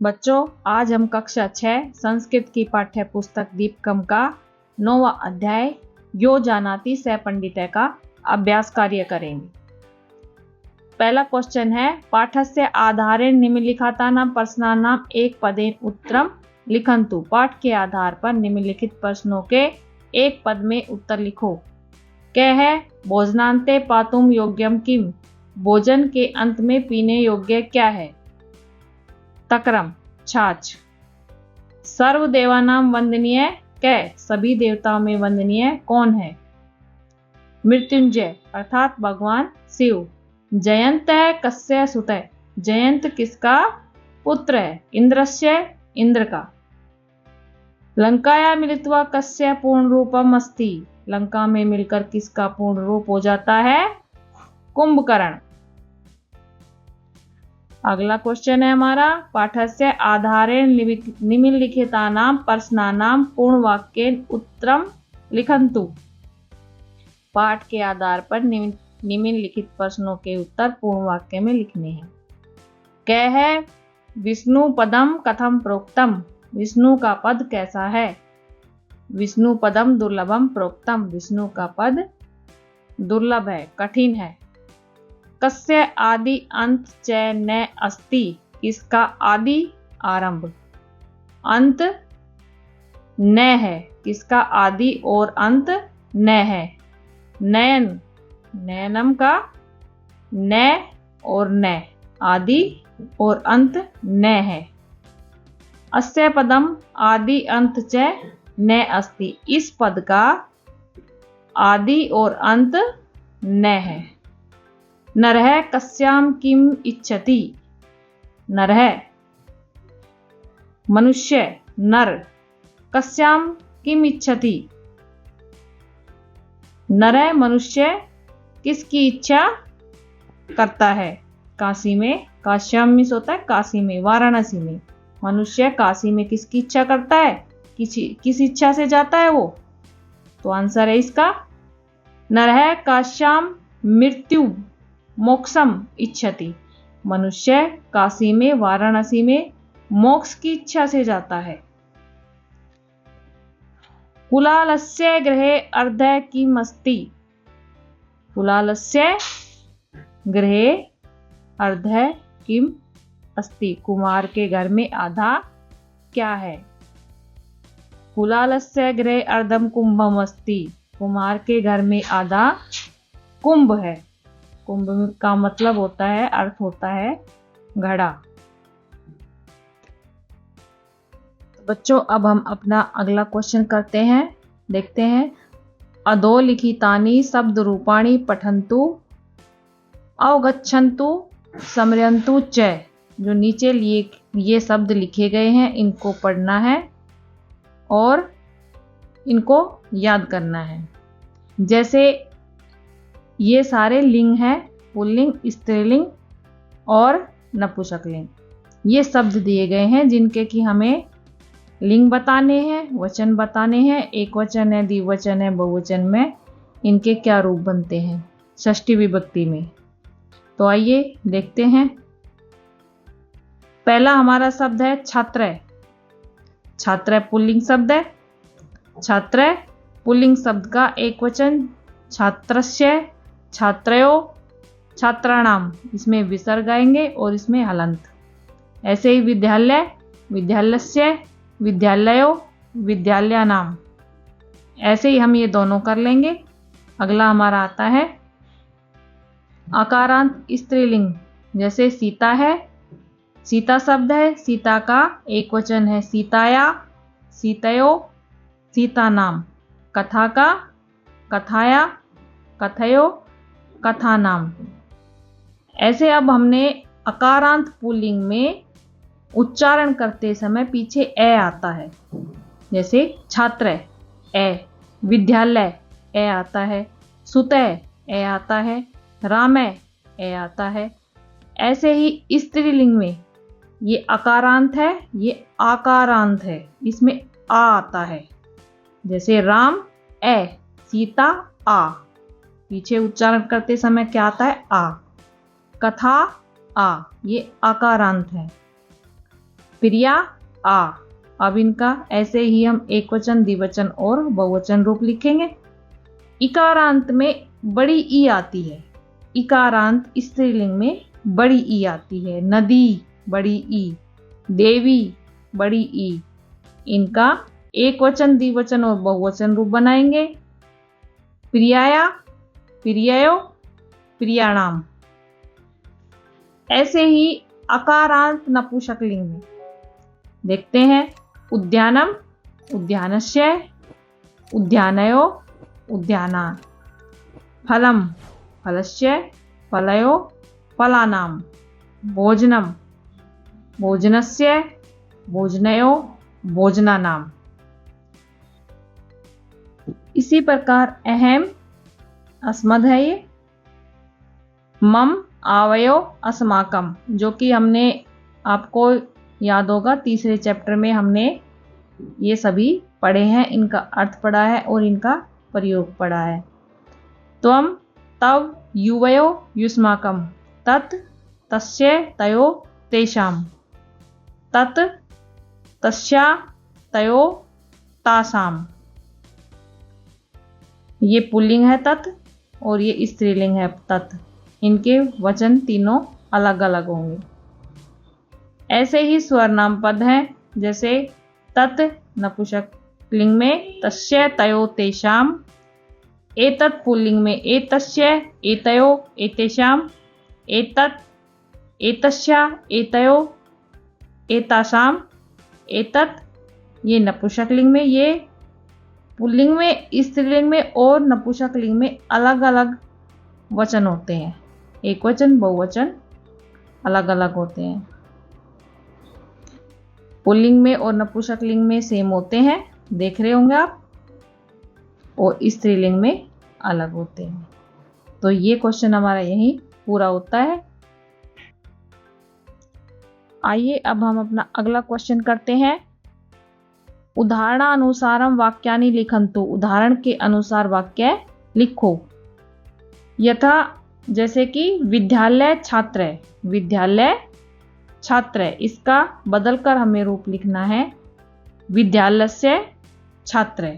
बच्चों, आज हम कक्षा 6 संस्कृत की पाठ्य पुस्तक दीपकम का 9वां अध्याय यो जानाति स पंडितः का अभ्यास कार्य करेंगे। पहला क्वेश्चन है, पाठस्य आधारेण निम्नलिखितानां प्रश्नानां एक पदेन उत्तरम लिखन्तु। पाठ के आधार पर निम्नलिखित प्रश्नों के एक पद में उत्तर लिखो। क्या है? भोजनान्ते पातुम योग्यम किम? भोजन के अंत में पीने योग्य क्या है? तक्रम, छाछ। सर्वदेवानां वंदनीय कै? सभी देवताओं में वंदनीय कौन है? मृत्युंजय अर्थात भगवान शिव। जयंत कस्य सुतः? जयंत किसका पुत्र है? इंद्रस्य, इंद्र का। लंकाया मिलित्वा कस्य पूर्ण रूपम अस्ति? लंका में मिलकर किसका पूर्ण रूप हो जाता है? कुंभकर्ण। अगला क्वेश्चन है हमारा, पाठस्य आधारेण निम्नलिखितानां प्रश्नानां पूर्णवाक्येन उत्तरम लिखन्तु। पाठ के आधार पर निम्नलिखित प्रश्नों के उत्तर पूर्ण वाक्य में लिखने हैं। क्या है? विष्णु पदम कथम प्रोक्तम? विष्णु का पद कैसा है? विष्णु पदम दुर्लभम प्रोक्तम। विष्णु का पद दुर्लभ है, कठिन है। कस्य आदि अंत च न अस्ति? किसका आदि आरंभ अंत न है? किसका आदि और अंत न है? नयन, नयनम का न और न, आदि और अंत न है। अस्य पदम आदि अंत च न अस्ति? इस पद का आदि और अंत न है। नरः कस्याम किम इच्छति? नरः मनुष्य, नर। कस्याम किम इच्छति? नरः मनुष्य किसकी इच्छा करता है? काशी में, काश्याम मिस होता है काशी में, वाराणसी में। मनुष्य काशी में किसकी इच्छा करता है? किस इच्छा से जाता है वो? तो आंसर है इसका नरः काश्याम मृत्यु मोक्षम इच्छति। मनुष्य काशी में, वाराणसी में मोक्ष की इच्छा से जाता है। कुलालस्य गृहे अर्धः किम अस्ति? कुलालस्य गृहे अर्धः किम अस्ति? कुमार के घर में आधा क्या है? कुलालस्य गृहे अर्धम कुंभम अस्ति। कुमार के घर में आधा कुंभ है। कुंभ का मतलब होता है, अर्थ होता है घड़ा। बच्चों, अब हम अपना अगला क्वेश्चन करते हैं, देखते हैं। अधोलिखितानि शब्द रूपाणि पठन्तु अवगच्छन्तु स्मरन्तु च। जो नीचे ये शब्द लिखे गए हैं, इनको पढ़ना है और इनको याद करना है। जैसे ये सारे लिंग हैं, पुल्लिंग, स्त्रीलिंग और नपुंसकलिंग। ये शब्द दिए गए हैं जिनके कि हमें लिंग बताने हैं, वचन बताने हैं। एक वचन है, द्विवचन है, बहुवचन में इनके क्या रूप बनते हैं षष्ठी विभक्ति में। तो आइए देखते हैं। पहला हमारा शब्द है छात्र। छात्र पुल्लिंग शब्द है। छात्र पुल्लिंग शब्द का एक वचन छात्रस्य, छात्रयो, छात्राणाम। इसमें विसर्ग आएंगे और इसमें हलंत। ऐसे ही विद्यालय, विद्यालस्य, विद्यालयो, विद्यालयानाम। ऐसे ही हम ये दोनों कर लेंगे। अगला हमारा आता है आकारांत स्त्रीलिंग। जैसे सीता है, सीता शब्द है, सीता का एक वचन है सीताया, सीतयो, सीता नाम। कथा का कथाया, कथयो, कथा नाम। ऐसे अब हमने अकारांत पुल्लिंग में उच्चारण करते समय पीछे ए आता है। जैसे छात्र ए, विद्यालय ए आता है, सुतः ए आता है, रामय ए आता है। ऐसे ही स्त्रीलिंग में ये अकारांत है, ये आकारांत है, इसमें आ आता है। जैसे राम ए, सीता आ। पीछे उच्चारण करते समय क्या आता है? आ। कथा आ, ये आकारांत है। प्रिया आ। अब इनका ऐसे ही हम एक वचन, द्विवचन और बहुवचन रूप लिखेंगे। इकारांत में बड़ी ई आती है। इकारांत स्त्रीलिंग में बड़ी ई आती है। नदी बड़ी ई, देवी बड़ी ई। इनका एक वचन, द्विवचन और बहुवचन रूप बनाएंगे। प्रियाया, प्रिययो, प्रियाणाम। ऐसे ही अकारांत नपुंसकलिंग में देखते हैं। उद्यानम, उद्यानस्य, उद्यानयो, उद्यानान्। फलम, फलस्य, फलयो, फलानाम। भोजनम, भोजनस्य, भोजनयो, भोजनानाम। इसी प्रकार अहम अस्मद है ये। मम, आवयो, अस्माकम, जो कि हमने आपको याद होगा तीसरे चैप्टर में हमने ये सभी पढ़े हैं, इनका अर्थ पढ़ा है और इनका प्रयोग पढ़ा है। त्वम, तव, युवयो, युष्माकम। तत्, तस्य, तयो, तेषाम। तत्, तस्या, तयो, तासाम। ये पुल्लिंग है तत् और ये स्त्रीलिंग है तत्। इनके वचन तीनों अलग अलग होंगे। ऐसे ही स्वरनाम पद हैं, जैसे तत् नपुंसकलिंग में तस्य, तयो, तेषाम। एतत् पुल्लिंग में एतस्य, एतयो, एतेषाम। एतत्, एतस्या, एतयो, एतासाम। एतत् ये नपुंसकलिंग में, ये पुल्लिंग में, स्त्रीलिंग में और नपुंसकलिंग में अलग अलग वचन होते हैं। एक वचन, बहुवचन अलग अलग होते हैं। पुल्लिंग में और नपुंसकलिंग में सेम होते हैं, देख रहे होंगे आप, और स्त्रीलिंग में अलग होते हैं। तो ये क्वेश्चन हमारा यहीं पूरा होता है। आइए अब हम अपना अगला क्वेश्चन करते हैं। उदाहरणानुसारम वाक्यानि लिखन्तु। उदाहरण के अनुसार वाक्य लिखो। यथा, जैसे कि विद्यालय छात्र, विद्यालय छात्र, इसका बदलकर हमें रूप लिखना है विद्यालयस्य छात्र।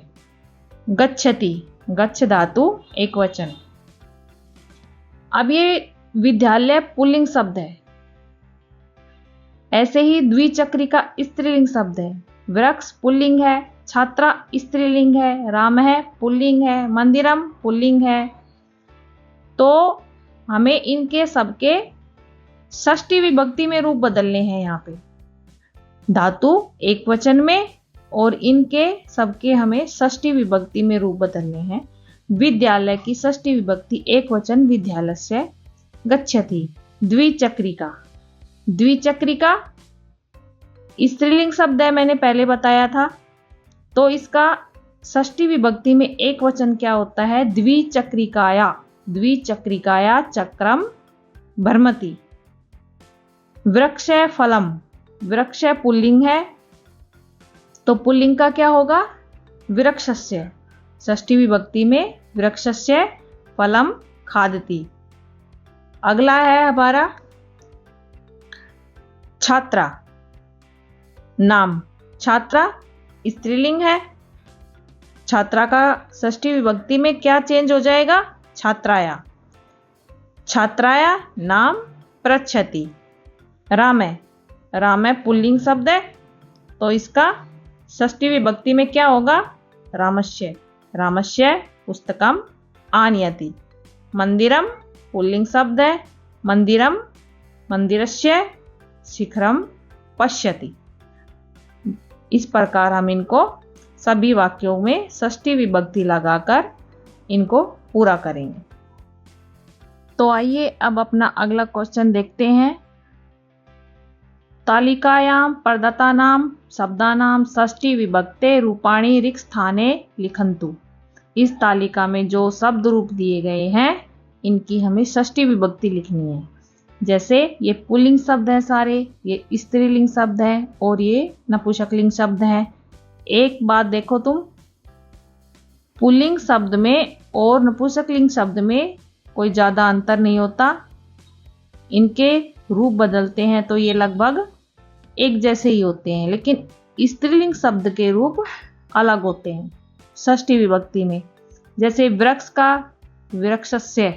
गच्छति, गच्छ धातु एक वचन। अब ये विद्यालय पुल्लिंग शब्द है। ऐसे ही द्विचक्रिका स्त्रीलिंग शब्द है। वृक्ष पुल्लिंग है, छात्रा स्त्रीलिंग है, राम है पुल्लिंग है, मंदिरम पुल्लिंग है। तो हमें इनके सबके षष्ठी विभक्ति में रूप बदलने हैं। यहाँ पे धातु एक वचन में और इनके सबके हमें षष्ठी विभक्ति में रूप बदलने हैं। विद्यालय की षष्ठी विभक्ति एक वचन विद्यालयस्य। गच्छति द्विचक्रिका, द्विचक्रिका स्त्रीलिंग शब्द है, मैंने पहले बताया था। तो इसका षष्ठी विभक्ति में एक वचन क्या होता है? द्विचक्रिकाया, द्विचक्रिकाया चक्रम भ्रमति। वृक्ष फलम, वृक्ष पुल्लिंग है तो पुल्लिंग का क्या होगा? वृक्षस्य। षष्ठी विभक्ति में वृक्षस्य फलम खादति। अगला है हमारा छात्रा, नाम छात्रा स्त्रीलिंग है। छात्रा का षष्ठी विभक्ति में क्या चेंज हो जाएगा? छात्राया। छात्राया नाम पृच्छति। रामे, रामे पुल्लिंग शब्द है तो इसका षष्ठी विभक्ति में क्या होगा? रामस्य, रामस्य पुस्तकम आनयति। मंदिरम पुल्लिंग शब्द है, मंदिरम मंदिरस्य शिखरम पश्यति। इस प्रकार हम इनको सभी वाक्यों में षष्ठी विभक्ति लगाकर इनको पूरा करेंगे। तो आइए अब अपना अगला क्वेश्चन देखते हैं। तालिकायां प्रदत्तानां शब्दानां षष्ठी विभक्ते रूपाणि रिक्त स्थाने लिखन्तु। इस तालिका में जो शब्द रूप दिए गए हैं इनकी हमें षष्ठी विभक्ति लिखनी है। जैसे ये पुल्लिंग शब्द है सारे, ये स्त्रीलिंग शब्द है और ये नपुंसकलिंग शब्द है। एक बात देखो तुम, पुल्लिंग शब्द में और नपुंसकलिंग शब्द में कोई ज्यादा अंतर नहीं होता। इनके रूप बदलते हैं तो ये लगभग एक जैसे ही होते हैं, लेकिन स्त्रीलिंग शब्द के रूप अलग होते हैं षष्ठी विभक्ति में। जैसे वृक्ष का वृक्षस्य,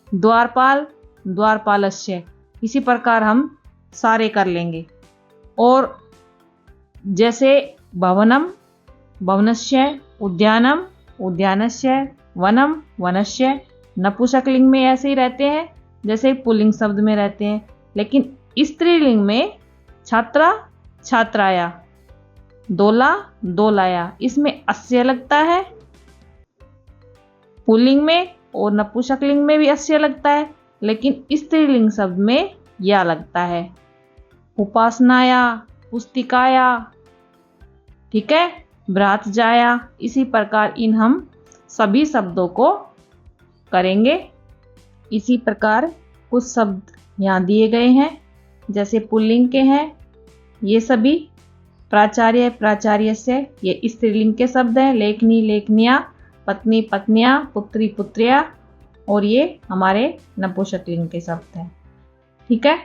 द्वारपाल द्वारपालस्य, इसी प्रकार हम सारे कर लेंगे। और जैसे भवनम भवनस्य, उद्यानम उद्यानस्य, वनम वनस्य, नपुंसकलिंग में ऐसे ही रहते हैं जैसे पुल्लिंग शब्द में रहते हैं। लेकिन स्त्रीलिंग में छात्रा छात्राया, दोला दोलाया, इसमें अस्य लगता है पुल्लिंग में, और नपुंसकलिंग में भी अस्य लगता है, लेकिन स्त्रीलिंग शब्द में या लगता है। उपासनाया, पुस्तिकाया, ठीक है, भ्रात जाया, इसी प्रकार इन हम सभी शब्दों को करेंगे। इसी प्रकार कुछ शब्द यहाँ दिए गए हैं, जैसे पुल्लिंग के हैं ये सभी। प्राचार्य प्राचार्य से, ये स्त्रीलिंग के शब्द हैं। लेखनी लेखनिया, पत्नी पत्नियां, पुत्री पुत्रिया, और ये हमारे नपुंसकलिंग के शब्द हैं। ठीक है,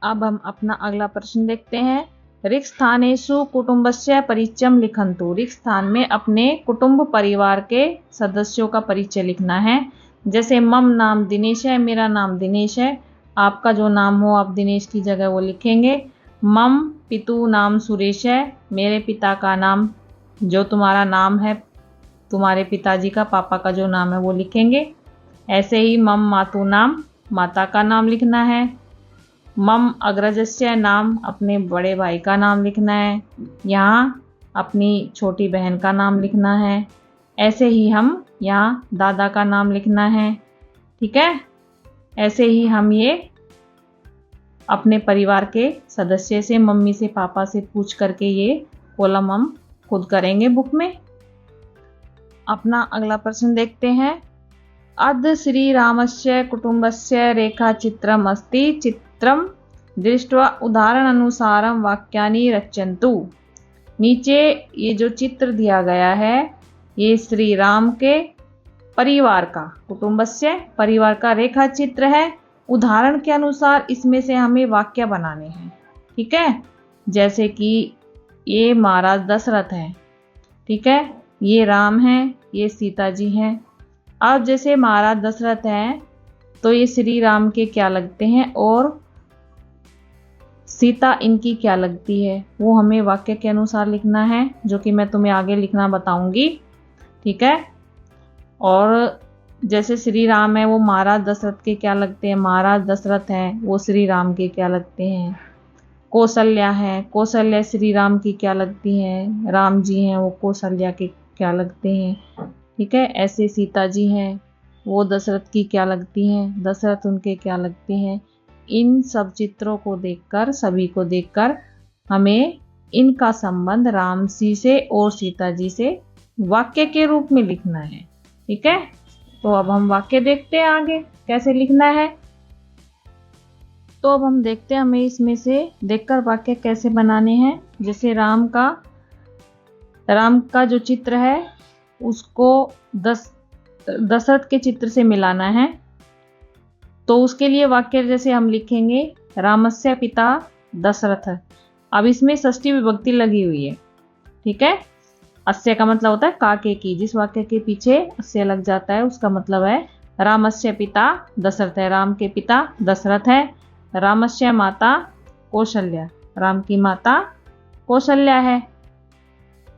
अब हम अपना अगला प्रश्न देखते हैं। रिक्त स्थानेषु कुटुंबस्य परिचयम लिखन्तु। रिक्त स्थान में अपने कुटुंब परिवार के सदस्यों का परिचय लिखना है। जैसे मम नाम दिनेश है, मेरा नाम दिनेश है, आपका जो नाम हो आप दिनेश की जगह वो लिखेंगे। मम पितु नाम सुरेश है, मेरे पिता का नाम, जो तुम्हारा नाम है तुम्हारे पिताजी का, पापा का जो नाम है वो लिखेंगे। ऐसे ही मम मातु नाम, माता का नाम लिखना है। मम अग्रजस्य नाम, अपने बड़े भाई का नाम लिखना है। यहाँ अपनी छोटी बहन का नाम लिखना है। ऐसे ही हम यहाँ दादा का नाम लिखना है। ठीक है, ऐसे ही हम ये अपने परिवार के सदस्य से, मम्मी से, पापा से पूछ करके ये कॉलम हम खुद करेंगे बुक में। अपना अगला प्रश्न देखते हैं। अद्य श्री रामस्य कुटुंबस्य रेखा चित्रम अस्ति, चित्रम दृष्ट्वा उदाहरण अनुसारम वाक्यानि रचयन्तु। नीचे ये जो चित्र दिया गया है ये श्री राम के परिवार का, कुटुंबस्य परिवार का रेखा चित्र है। उदाहरण के अनुसार इसमें से हमें वाक्य बनाने हैं। ठीक है, जैसे कि ये महाराज दशरथ हैं, ठीक है, ये राम हैं, ये सीता जी हैं। अब जैसे महाराज दशरथ हैं तो ये श्री राम के क्या लगते हैं और सीता इनकी क्या लगती है, वो हमें वाक्य के अनुसार लिखना है, जो कि मैं तुम्हें आगे लिखना बताऊंगी। ठीक है, और जैसे श्री राम है वो महाराज दशरथ के क्या लगते हैं, महाराज दशरथ हैं वो श्री राम के क्या लगते हैं। कौशल्या है, कौशल्या श्री राम की क्या लगती हैं। राम जी हैं वो कौशल्या के क्या लगते हैं। ठीक है, ऐसे सीता जी हैं वो दशरथ की क्या लगती हैं, दशरथ उनके क्या लगते हैं। इन सब चित्रों को देखकर, सभी को देखकर हमें इनका संबंध राम जी से और सीता जी से वाक्य के रूप में लिखना है। ठीक है, तो अब हम वाक्य देखते हैं आगे कैसे लिखना है। तो अब हम देखते हैं हमें इसमें से देखकर वाक्य कैसे बनाने हैं। जैसे राम का जो चित्र है उसको दशरथ के चित्र से मिलाना है। तो उसके लिए वाक्य जैसे हम लिखेंगे, रामस्य पिता दशरथ। अब इसमें षष्ठी विभक्ति लगी हुई है। ठीक है, अस्य का मतलब होता है काके की, जिस वाक्य के पीछे अस्य लग जाता है उसका मतलब है रामस्य पिता दशरथ है, राम के पिता दशरथ है। रामस्य माता कौशल्या, राम की माता कौशल्या है।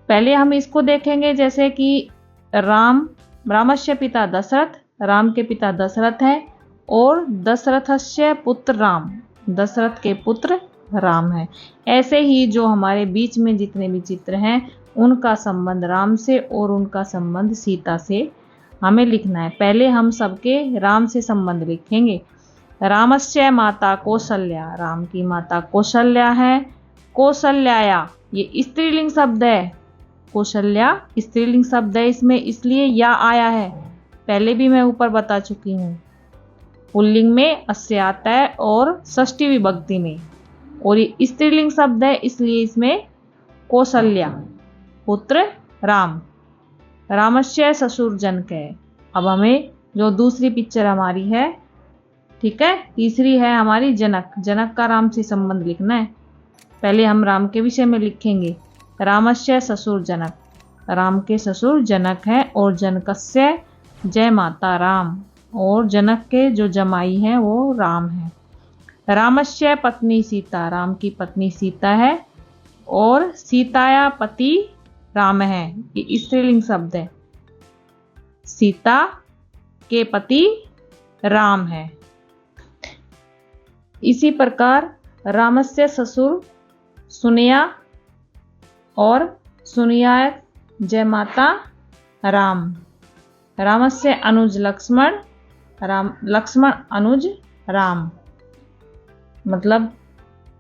पहले हम इसको देखेंगे, जैसे कि रामस्य पिता दशरथ, राम के पिता दशरथ है, और दशरथस्य पुत्र राम, दशरथ के पुत्र राम है। ऐसे ही जो हमारे बीच में जितने भी चित्र हैं उनका संबंध राम से और उनका संबंध सीता से हमें लिखना है। पहले हम सबके राम से संबंध लिखेंगे। रामस्य माता कौशल्या, राम की माता कौशल्या है। कौशल्याया, ये स्त्रीलिंग शब्द है, कौशल्या स्त्रीलिंग शब्द है, इसमें इसलिए या आया है, पहले भी मैं ऊपर बता चुकी हूँ। पुल्लिंग में अस्य आता है और षष्ठी विभक्ति में, और ये स्त्रीलिंग शब्द है इसलिए इसमें कौशल्या पुत्र राम। रामस्य ससुर जनक है। अब हमें जो दूसरी पिक्चर हमारी है, ठीक है, तीसरी है हमारी जनक, जनक का राम से संबंध लिखना है। पहले हम राम के विषय में लिखेंगे। रामस्य ससुर जनक, राम के ससुर जनक हैं और जनकस्य जय माता राम, और जनक के जो जमाई हैं वो राम हैं। रामस्य पत्नी सीता, राम की पत्नी सीता है, और सीताया पति राम है, ये स्त्रीलिंग शब्द है। सीता के पति राम है। इसी प्रकार रामस्य ससुर सुनिया और सुनिया जय माता राम। रामस्य अनुज लक्ष्मण, राम लक्ष्मण अनुज राम, मतलब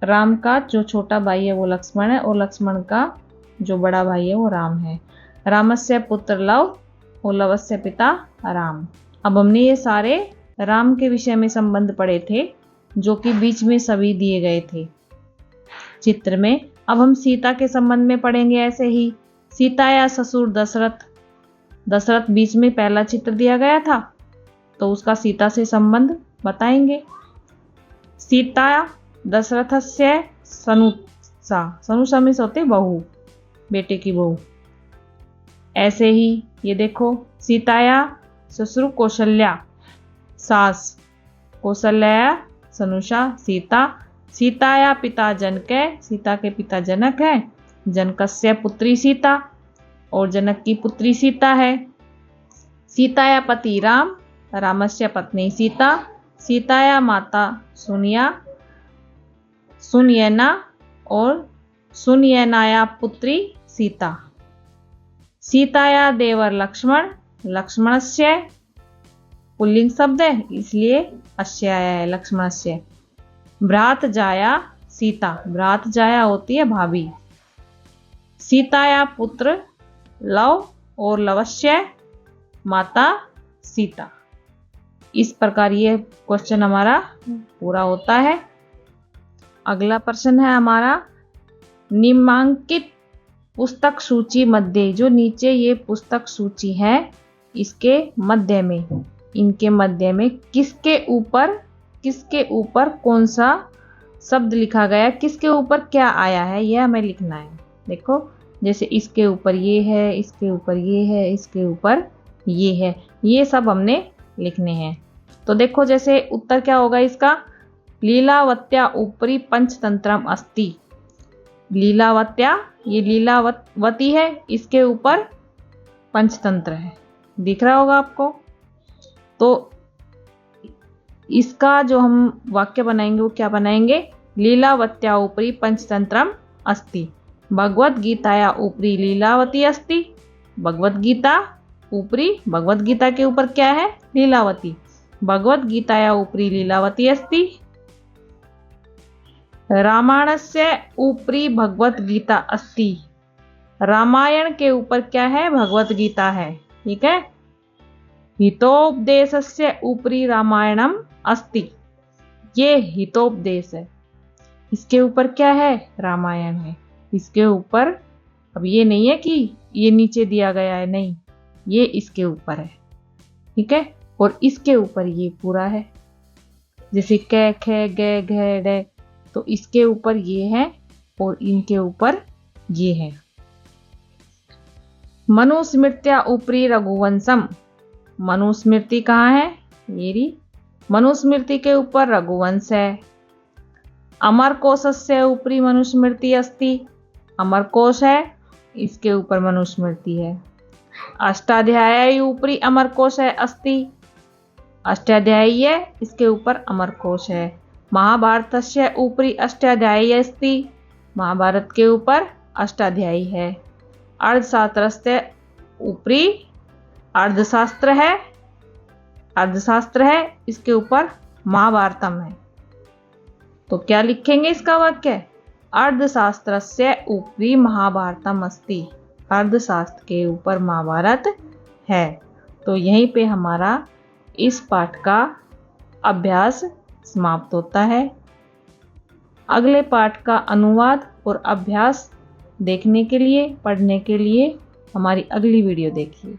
राम का जो छोटा भाई है वो लक्ष्मण है और लक्ष्मण का जो बड़ा भाई है वो राम है। रामस्य पुत्र लव और लवस्य पिता राम। अब हमने ये सारे राम के विषय में संबंध पढ़े थे जो कि बीच में सभी दिए गए थे चित्र में। अब हम सीता के संबंध में पढ़ेंगे ऐसे ही। सीता या ससुर दशरथ, दशरथ बीच में पहला चित्र दिया गया था तो उसका सीता से संबंध बताएंगे। सीता दशरथस्य सनुषा, सनुषा में होते बहू, बेटे की बहू। ऐसे ही ये देखो, सीताया ससुर कौशल्या सास, कौशल्या सनुषा सीता। सीताया पिता जनक, सीता के पिता जनक है। जनकस्य पुत्री सीता, और जनक की पुत्री सीता है। सीताया पति राम, रामस्य पत्नी सीता। सीताया माता सुनिया, सुनयना, और सुनयनाया पुत्री सीता। सीताया देवर लक्ष्मण, लक्ष्मणस्य पुल्लिंग शब्द है इसलिए अस्य आया है लक्ष्मणस्य। भ्रात जाया सीता, भ्रात जाया होती है भाभी। सीताया पुत्र लव और लवस्य माता सीता। इस प्रकार ये क्वेश्चन हमारा पूरा होता है। अगला प्रश्न है हमारा, निम्नांकित पुस्तक सूची मध्य, जो नीचे ये पुस्तक सूची है इसके मध्य में, इनके मध्य में किसके ऊपर कौन सा शब्द लिखा गया, किसके ऊपर क्या आया है, यह हमें लिखना है। देखो, जैसे इसके ऊपर ये है, इसके ऊपर ये है, इसके ऊपर ये है, ये सब हमने लिखने हैं। तो देखो, जैसे उत्तर क्या होगा इसका, लीलावत्या ऊपरी पंचतंत्रम अस्ति। लीलावत्या, ये लीलावती है, इसके ऊपर पंचतंत्र है, दिख रहा होगा आपको। तो इसका जो हम वाक्य बनाएंगे वो क्या बनाएंगे, लीलावत्या ऊपरी पंचतंत्रम अस्ति। भगवद गीताया ऊपरी लीलावती अस्ति। भगवद गीता ऊपरी, भगवद गीता के ऊपर क्या है, लीलावती। भगवद गीताया ऊपरी लीलावती अस्ति। रामायणस्य ऊपरी भगवद गीता अस्ति। रामायण के ऊपर क्या है, भगवद गीता है, ठीक है। हितोपदेशस्य ऊपरी रामायणम अस्ति। ये हितोपदेश है, इसके ऊपर क्या है, रामायण है। इसके ऊपर, अब ये नहीं है कि ये नीचे दिया गया है, नहीं, ये इसके ऊपर है, ठीक है। और इसके ऊपर ये पूरा है, जैसे क ख ग घ ड, तो इसके ऊपर ये है और इनके ऊपर ये है। मनुस्मृत्या ऊपरी रघुवंशम। मनुस्मृति कहाँ है, मेरी मनुस्मृति के ऊपर रघुवंश है। अमरकोशस्य ऊपरी मनुस्मृति अस्ति। अमरकोश है, इसके ऊपर मनुस्मृति है। अष्टाध्यायी ऊपरी अमरकोश है अस्ति। अष्टाध्यायी है, इसके ऊपर अमरकोश है। महाभारतस्य ऊपरी अष्टाध्यायी अस्ति। महाभारत के ऊपर अष्टाध्यायी है। अर्थशास्त्रस्य ऊपरी अर्थशास्त्र है, अर्थशास्त्र है, इसके ऊपर महाभारतम है। तो क्या लिखेंगे इसका वाक्य, अर्थशास्त्रस्य ऊपरी महाभारतम अस्ति। अर्थशास्त्र के ऊपर महाभारत है। तो यहीं पे हमारा इस पाठ का अभ्यास समाप्त होता है। अगले पाठ का अनुवाद और अभ्यास देखने के लिए, पढ़ने के लिए हमारी अगली वीडियो देखिए।